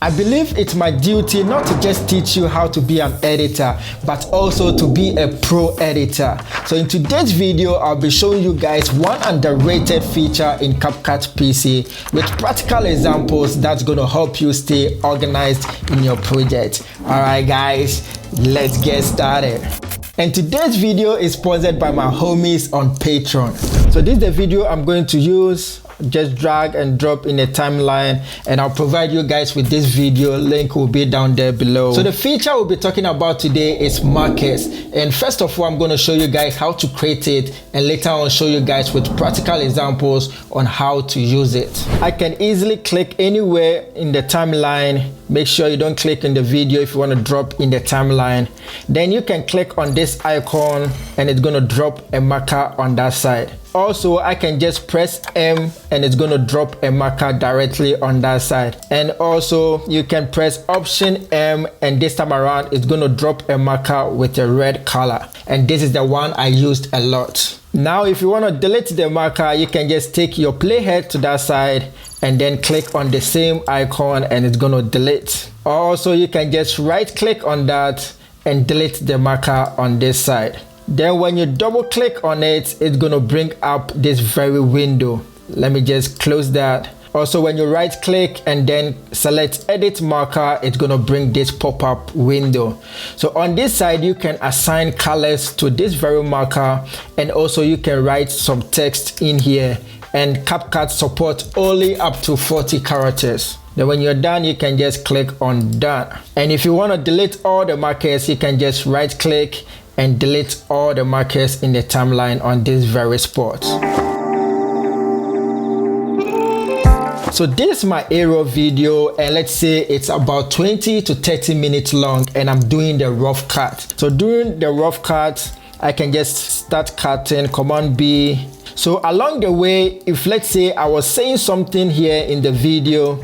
I believe it's my duty not to just teach you how to be an editor, but also to be a pro editor. So in today's video, I'll be showing you guys one underrated feature in CapCut PC with practical examples that's going to help you stay organized in your project. Alright guys, let's get started. And today's video is sponsored by my homies on Patreon. So this is the video I'm going to use. Just drag and drop in a timeline, and I'll provide you guys with this video. Link will be down there below. So the feature we'll be talking about today is markers, and first of all I'm going to show you guys how to create it, and later on show you guys with practical examples on how to use it. I can easily click anywhere in the timeline. Make sure you don't click in the video if you want to drop in the timeline. Then you can click on this icon and it's going to drop a marker on that side. Also, I can just press M and it's going to drop a marker directly on that side. And also you can press Option M and this time around it's going to drop a marker with a red color. And this is the one I used a lot. Now if you want to delete the marker, you can just take your playhead to that side and then click on the same icon and it's going to delete. Also, you can just right click on that and delete the marker on this side. Then when you double click on it, it's going to bring up this very window. Let me just close that. Also, when you right click and then select edit marker, it's going to bring this pop-up window. So on this side, you can assign colors to this very marker, and also you can write some text in here, and CapCut supports only up to 40 characters. Then when you're done, you can just click on done. And if you want to delete all the markers, you can just right click and delete all the markers in the timeline on this very spot. So this is my aerial video, and let's say it's about 20 to 30 minutes long, and I'm doing the rough cut. So during the rough cut, I can just start cutting, Command B. So along the way, if let's say I was saying something here in the video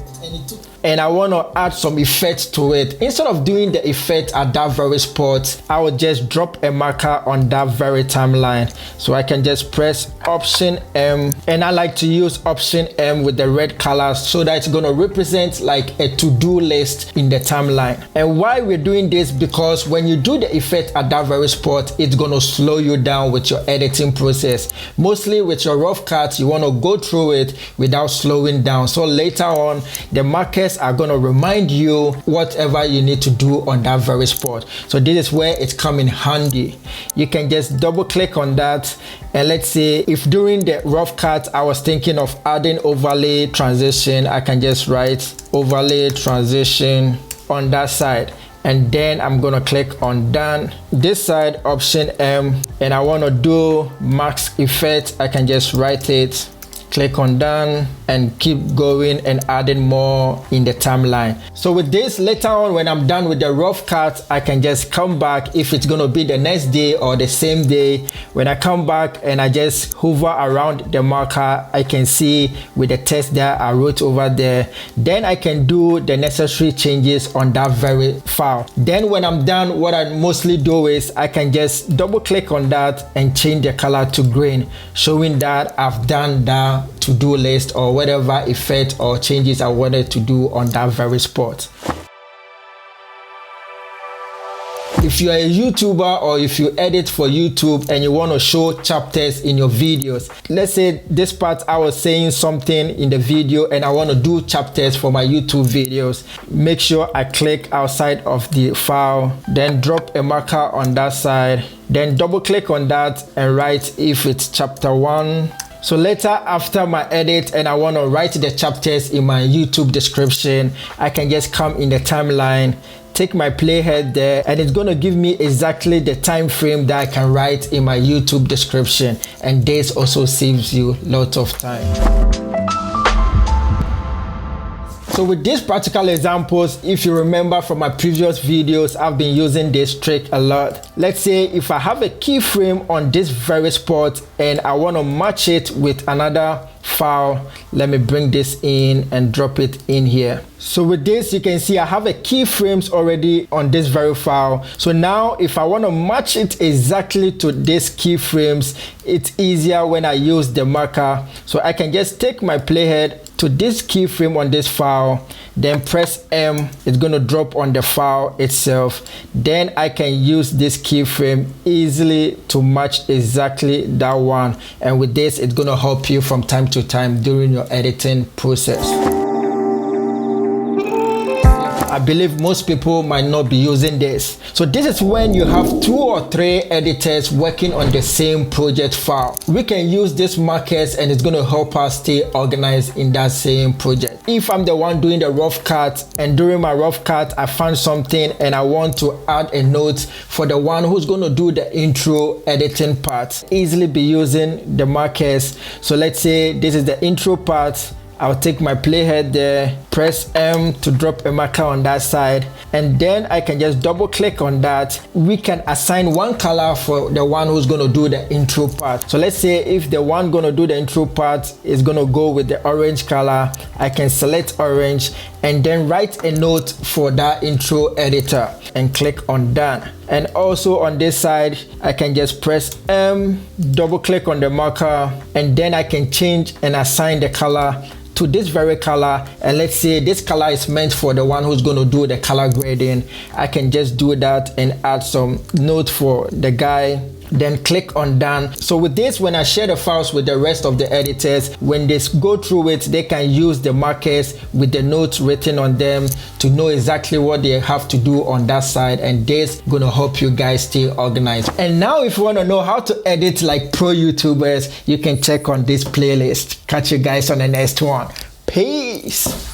and I want to add some effect to it, instead of doing the effect at that very spot, I will just drop a marker on that very timeline. So I can just press Option M, and I like to use Option M with the red color so that it's going to represent like a to-do list in the timeline. And why we're doing this, because when you do the effect at that very spot, it's going to slow you down with your editing process. Mostly with your rough cut, you want to go through it without slowing down. So later on, the markers are going to remind you whatever you need to do on that very spot. So this is where it's coming handy. You can just double click on that, and let's say if during the rough cut I was thinking of adding overlay transition, I can just write overlay transition on that side, and then I'm gonna click on done. This side, Option M, and I want to do max effect, I can just write it, click on done, and keep going and adding more in the timeline. So with this, later on when I'm done with the rough cut, I can just come back. If it's going to be the next day or the same day, when I come back and I just hover around the marker, I can see with the text that I wrote over there. Then I can do the necessary changes on that very file. Then when I'm done, what I mostly do is I can just double click on that and change the color to green, showing that I've done that to-do list or whatever effect or changes I wanted to do on that very spot. If you're a YouTuber or if you edit for YouTube and you want to show chapters in your videos, let's say this part I was saying something in the video and I want to do chapters for my YouTube videos, make sure I click outside of the file, then drop a marker on that side, then double click on that and write if it's chapter 1. So later after my edit and I want to write the chapters in my YouTube description, I can just come in the timeline, take my playhead there, and it's going to give me exactly the time frame that I can write in my YouTube description, and this also saves you a lot of time. So with these practical examples, if you remember from my previous videos, I've been using this trick a lot. Let's say if I have a keyframe on this very spot and I want to match it with another file, let me bring this in and drop it in here. So with this, you can see I have a keyframes already on this very file. So now if I want to match it exactly to this keyframes, it's easier when I use the marker. So I can just take my playhead to this keyframe on this file, then press M. It's going to drop on the file itself. Then I can use this keyframe easily to match exactly that one, and with this it's going to help you from time to time during your editing process. I believe most people might not be using this. So this is when you have 2 or 3 editors working on the same project file. We can use these markers and it's going to help us stay organized in that same project. If I'm the one doing the rough cut and during my rough cut I found something and I want to add a note for the one who's going to do the intro editing part, easily be using the markers. So let's say this is the intro part. I'll take my playhead there, press M to drop a marker on that side, and then I can just double click on that. We can assign one color for the one who's going to do the intro part. So let's say if the one going to do the intro part is going to go with the orange color, I can select orange and then write a note for that intro editor and click on done. And also on this side, I can just press M, double click on the marker, and then I can change and assign the color to this very color. And let's say this color is meant for the one who's going to do the color grading. I can just do that and add some note for the guy, then click on done. So with this, when I share the files with the rest of the editors, when they go through it, they can use the markers with the notes written on them to know exactly what they have to do on that side, and this gonna help you guys stay organized. And now if you want to know how to edit like pro YouTubers, you can check on this playlist. Catch you guys on the next one. Peace.